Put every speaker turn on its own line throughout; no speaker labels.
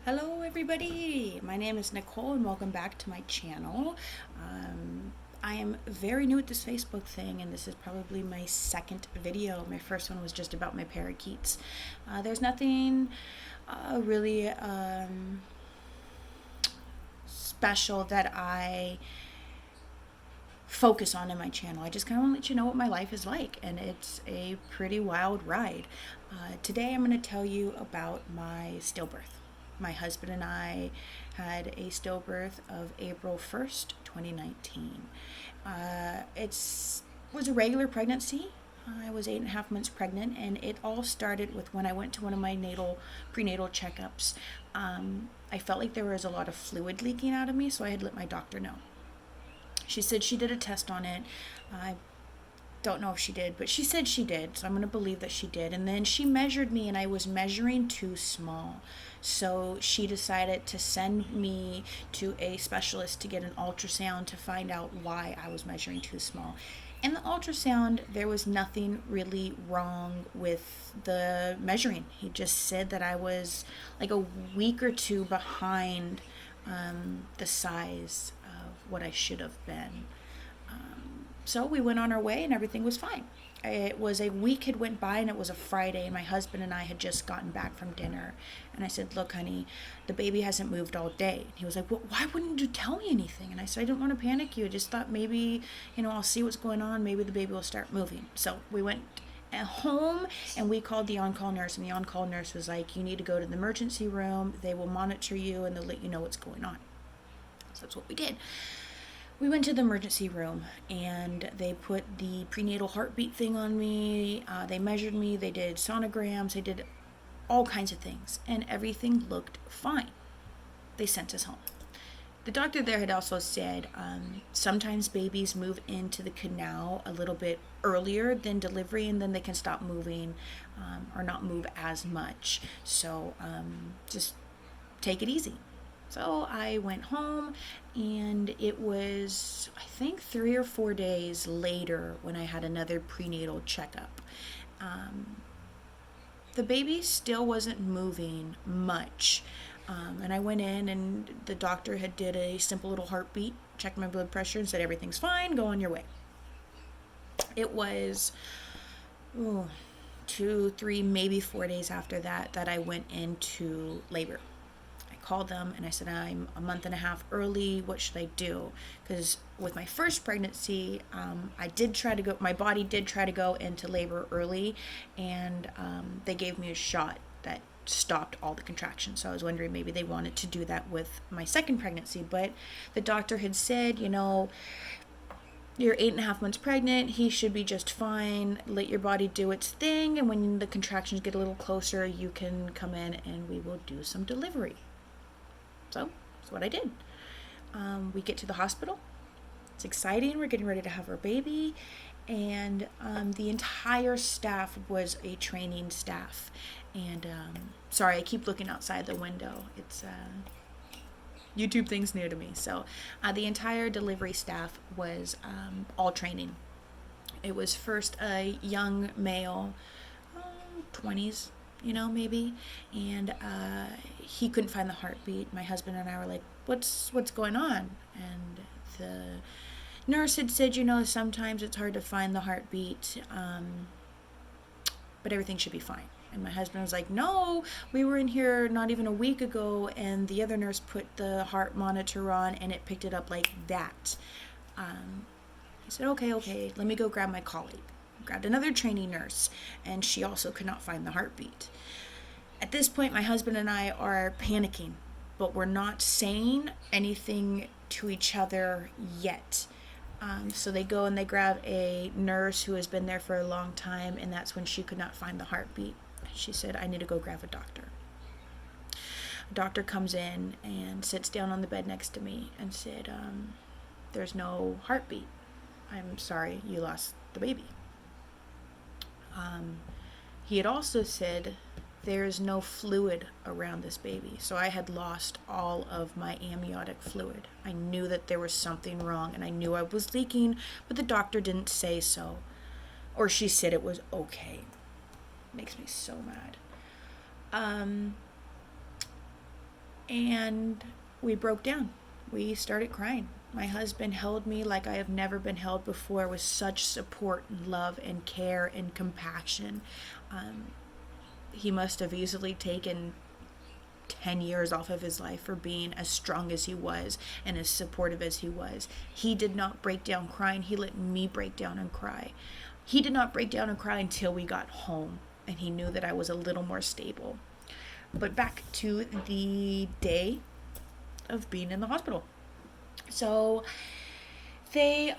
Hello everybody, my name is Nicole and welcome back to my channel. I am very new at this Facebook thing and this is probably my second video. My first one was just about my parakeets. There's nothing really special that I focus on in my channel. I just kind of want to let you know what my life is like, and it's a pretty wild ride. Today I'm going to tell you about my stillbirth. My husband and I had a stillbirth of April 1st, 2019. It was a regular pregnancy. I was 8.5 months pregnant, and it all started with when I went to one of my prenatal checkups. I felt like there was a lot of fluid leaking out of me, so I had let my doctor know. She said she did a test on it. I don't know if she did, but she said she did, so I'm going to believe that she did. And then she measured me, and I was measuring too small. So she decided to send me to a specialist to get an ultrasound to find out why I was measuring too small. In the ultrasound, there was nothing really wrong with the measuring. He just said that I was like a week or two behind the size of what I should have been. So we went on our way and everything was fine. It was a week had went by and it was a Friday, and my husband and I had just gotten back from dinner, and I said, look honey, the baby hasn't moved all day. And he was like, well, why wouldn't you tell me anything? And I said, I didn't want to panic you. I just thought maybe, I'll see what's going on. Maybe the baby will start moving. So we went at home and we called the on-call nurse, and the on-call nurse was like, you need to go to the emergency room. They will monitor you and they'll let you know what's going on. So that's what we did. We went to the emergency room and they put the prenatal heartbeat thing on me. They measured me, they did sonograms, they did all kinds of things, and everything looked fine. They sent us home. The doctor there had also said sometimes babies move into the canal a little bit earlier than delivery, and then they can stop moving or not move as much. So just take it easy. So I went home, and it was, I think, 3 or 4 days later when I had another prenatal checkup. The baby still wasn't moving much. And I went in, and the doctor had did a simple little heartbeat, checked my blood pressure, and said, everything's fine, go on your way. It was 2, 3, maybe 4 days after that I went into labor. Called them and I said, I'm a month and a half early, what should I do? Because with my first pregnancy, my body did try to go into labor early, and they gave me a shot that stopped all the contractions. So I was wondering maybe they wanted to do that with my second pregnancy, but the doctor had said, you're 8.5 months pregnant, he should be just fine, let your body do its thing, and when the contractions get a little closer, you can come in and we will do some delivery. So that's what I did. We get to the hospital. It's exciting. We're getting ready to have our baby. And the entire staff was a training staff. And sorry, I keep looking outside the window. It's YouTube thing's new to me. So the entire delivery staff was all training. It was first a young male, 20s, maybe, and he couldn't find the heartbeat. My husband and I were like, what's going on? And the nurse had said, sometimes it's hard to find the heartbeat, but everything should be fine. And my husband was like, no, we were in here not even a week ago, and the other nurse put the heart monitor on and it picked it up like that. I said, okay, let me go grab my colleague. Grabbed another trainee nurse, and she also could not find the heartbeat. At this point, my husband and I are panicking, but we're not saying anything to each other yet. So they go and they grab a nurse who has been there for a long time, and that's when she could not find the heartbeat. She said, I need to go grab a doctor. A doctor comes in and sits down on the bed next to me and said, there's no heartbeat. I'm sorry, you lost the baby. He had also said there's no fluid around this baby. So I had lost all of my amniotic fluid. I knew that there was something wrong, and I knew I was leaking, but the doctor didn't say so. Or she said it was okay. Makes me so mad. And we broke down. We started crying. My husband held me like I have never been held before, with such support and love and care and compassion. Um, he must have easily taken 10 years off of his life for being as strong as he was and as supportive as he was. He did not break down crying. He let me break down and cry. He did not break down and cry until we got home and he knew that I was a little more stable. But back to the day of being in the hospital. So they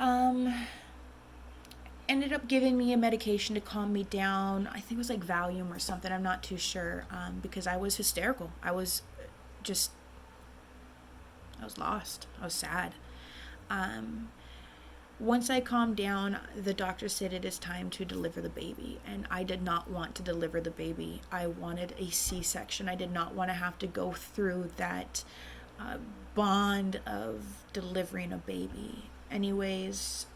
ended up giving me a medication to calm me down. I think it was like Valium or something. I'm not too sure, because I was hysterical. I was lost. I was sad. Once I calmed down, the doctor said it is time to deliver the baby. And I did not want to deliver the baby. I wanted a C-section. I did not want to have to go through that bond of delivering a baby. Anyways,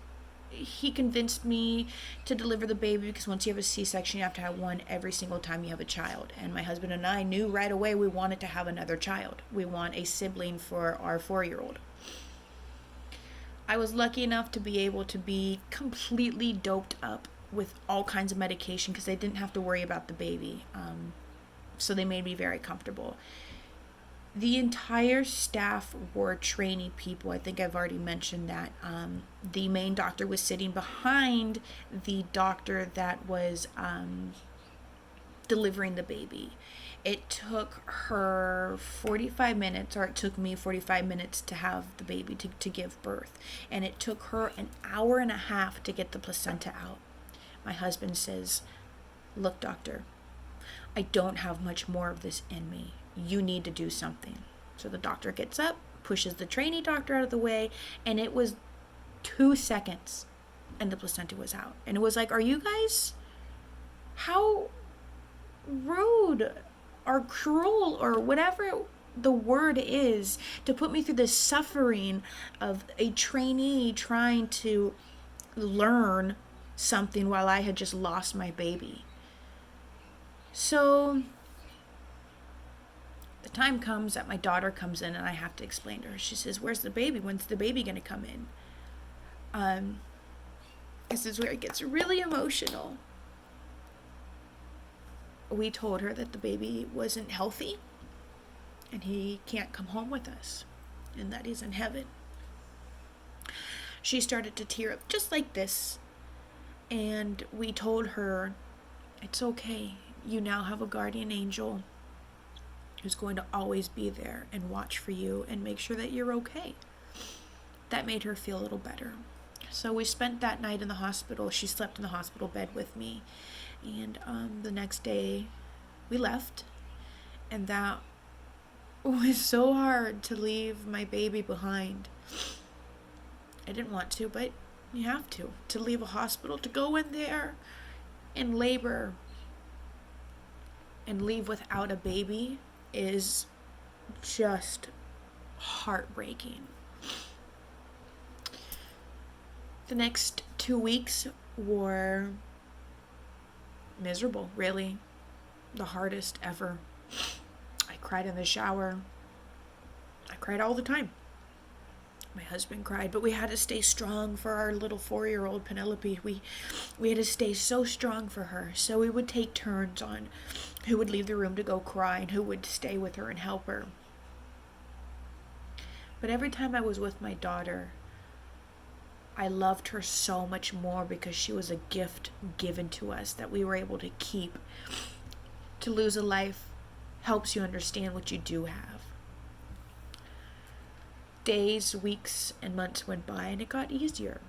he convinced me to deliver the baby because once you have a C-section, you have to have one every single time you have a child. And my husband and I knew right away we wanted to have another child. We want a sibling for our 4-year-old. I was lucky enough to be able to be completely doped up with all kinds of medication because they didn't have to worry about the baby. So they made me very comfortable. The entire staff were trainee people. I think I've already mentioned that. The main doctor was sitting behind the doctor that was delivering the baby. It took her 45 minutes, or it took me 45 minutes to have the baby, to give birth. And it took her an hour and a half to get the placenta out. My husband says, "Look, doctor, I don't have much more of this in me. You need to do something." So the doctor gets up, pushes the trainee doctor out of the way, and it was 2 seconds and the placenta was out. And it was like, are you guys, how rude or cruel or whatever the word is, to put me through the suffering of a trainee trying to learn something while I had just lost my baby. So the time comes that my daughter comes in and I have to explain to her. She says, "Where's the baby? When's the baby going to come in?" This is where it gets really emotional. We told her that the baby wasn't healthy and he can't come home with us and that he's in heaven. She started to tear up just like this, and we told her, "It's okay. You now have a guardian angel who's going to always be there and watch for you and make sure that you're okay." That made her feel a little better. So we spent that night in the hospital. She slept in the hospital bed with me. And the next day we left. And that was so hard, to leave my baby behind. I didn't want to, but you have to leave a hospital, to go in there and labor and leave without a baby is just heartbreaking. The next 2 weeks were miserable, really. The hardest ever. I cried in the shower. I cried all the time. My husband cried, but we had to stay strong for our little 4-year-old Penelope. We had to stay so strong for her. So we would take turns on who would leave the room to go cry and who would stay with her and help her. But every time I was with my daughter, I loved her so much more because she was a gift given to us that we were able to keep. To lose a life helps you understand what you do have. Days, weeks, and months went by and it got easier.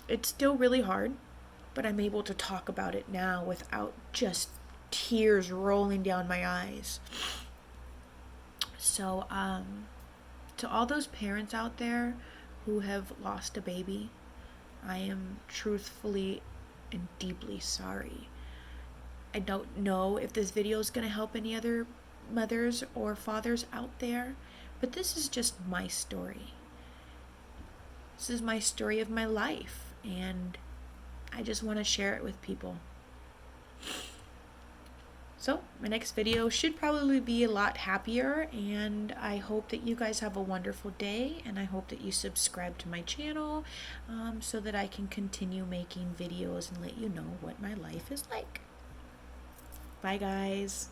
It's still really hard, but I'm able to talk about it now without just tears rolling down my eyes. So, to all those parents out there who have lost a baby, I am truthfully and deeply sorry. I don't know if this video is going to help any other mothers or fathers out there, but this is just my story. This is my story of my life, and I just want to share it with people. So my next video should probably be a lot happier, and I hope that you guys have a wonderful day, and I hope that you subscribe to my channel so that I can continue making videos and let you know what my life is like. Bye guys.